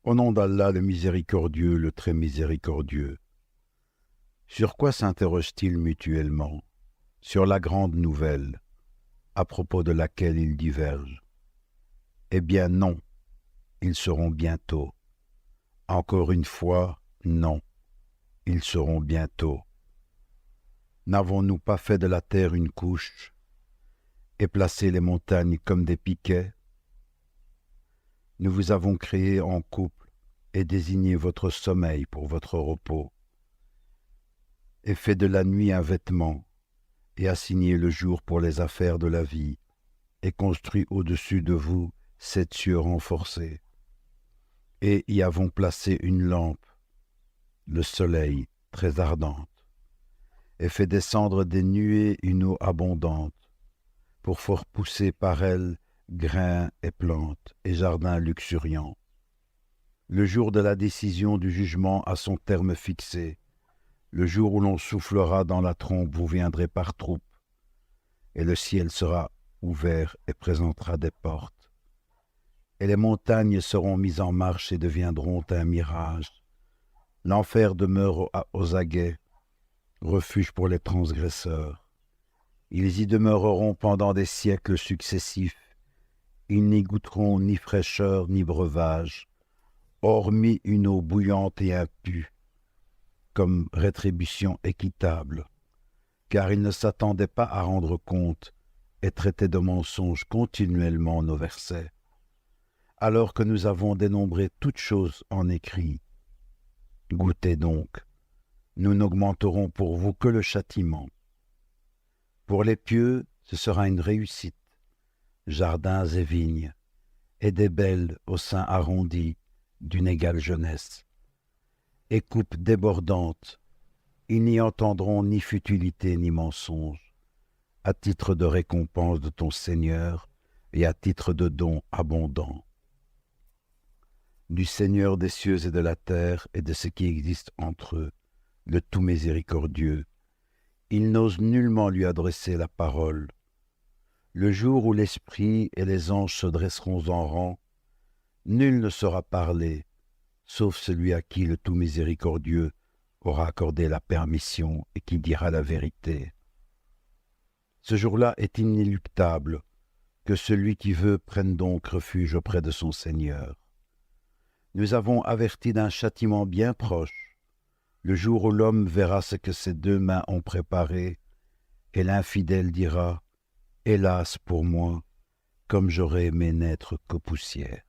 Au nom d'Allah, le miséricordieux, le très miséricordieux. Sur quoi s'interrogent-ils mutuellement? Sur la grande nouvelle, à propos de laquelle ils divergent. Eh bien non, ils seront bientôt. Encore une fois, non, ils seront bientôt. N'avons-nous pas fait de la terre une couche et placé les montagnes comme des piquets? Nous vous avons créé en couple et désigné votre sommeil pour votre repos, et fait de la nuit un vêtement, et assigné le jour pour les affaires de la vie, et construit au-dessus de vous 7 cieux renforcés, et y avons placé une lampe, le soleil très ardente, et fait descendre des nuées une eau abondante, pour faire pousser par elle grains et plantes et jardins luxuriants. Le jour de la décision du jugement a son terme fixé. Le jour où l'on soufflera dans la trompe, vous viendrez par troupes, et le ciel sera ouvert et présentera des portes. Et les montagnes seront mises en marche et deviendront un mirage. L'enfer demeure aux aguets, refuge pour les transgresseurs. Ils y demeureront pendant des siècles successifs. Ils n'y goûteront ni fraîcheur ni breuvage, hormis une eau bouillante et impue, comme rétribution équitable, car ils ne s'attendaient pas à rendre compte et traitaient de mensonges continuellement nos versets, alors que nous avons dénombré toutes choses en écrit. Goûtez donc, nous n'augmenterons pour vous que le châtiment. Pour les pieux, ce sera une réussite, jardins et vignes, et des belles au sein arrondi d'une égale jeunesse, et coupes débordantes. Ils n'y entendront ni futilité ni mensonge, à titre de récompense de ton Seigneur et à titre de don abondant. Du Seigneur des cieux et de la terre et de ce qui existe entre eux, le tout miséricordieux, ils n'osent nullement lui adresser la parole. Le jour où l'Esprit et les anges se dresseront en rang, nul ne saura parler, sauf celui à qui le tout miséricordieux aura accordé la permission et qui dira la vérité. Ce jour-là est inéluctable, que celui qui veut prenne donc refuge auprès de son Seigneur. Nous avons averti d'un châtiment bien proche, le jour où l'homme verra ce que ses 2 mains ont préparé, et l'infidèle dira « Hélas pour moi, comme j'aurais aimé n'être que poussière ».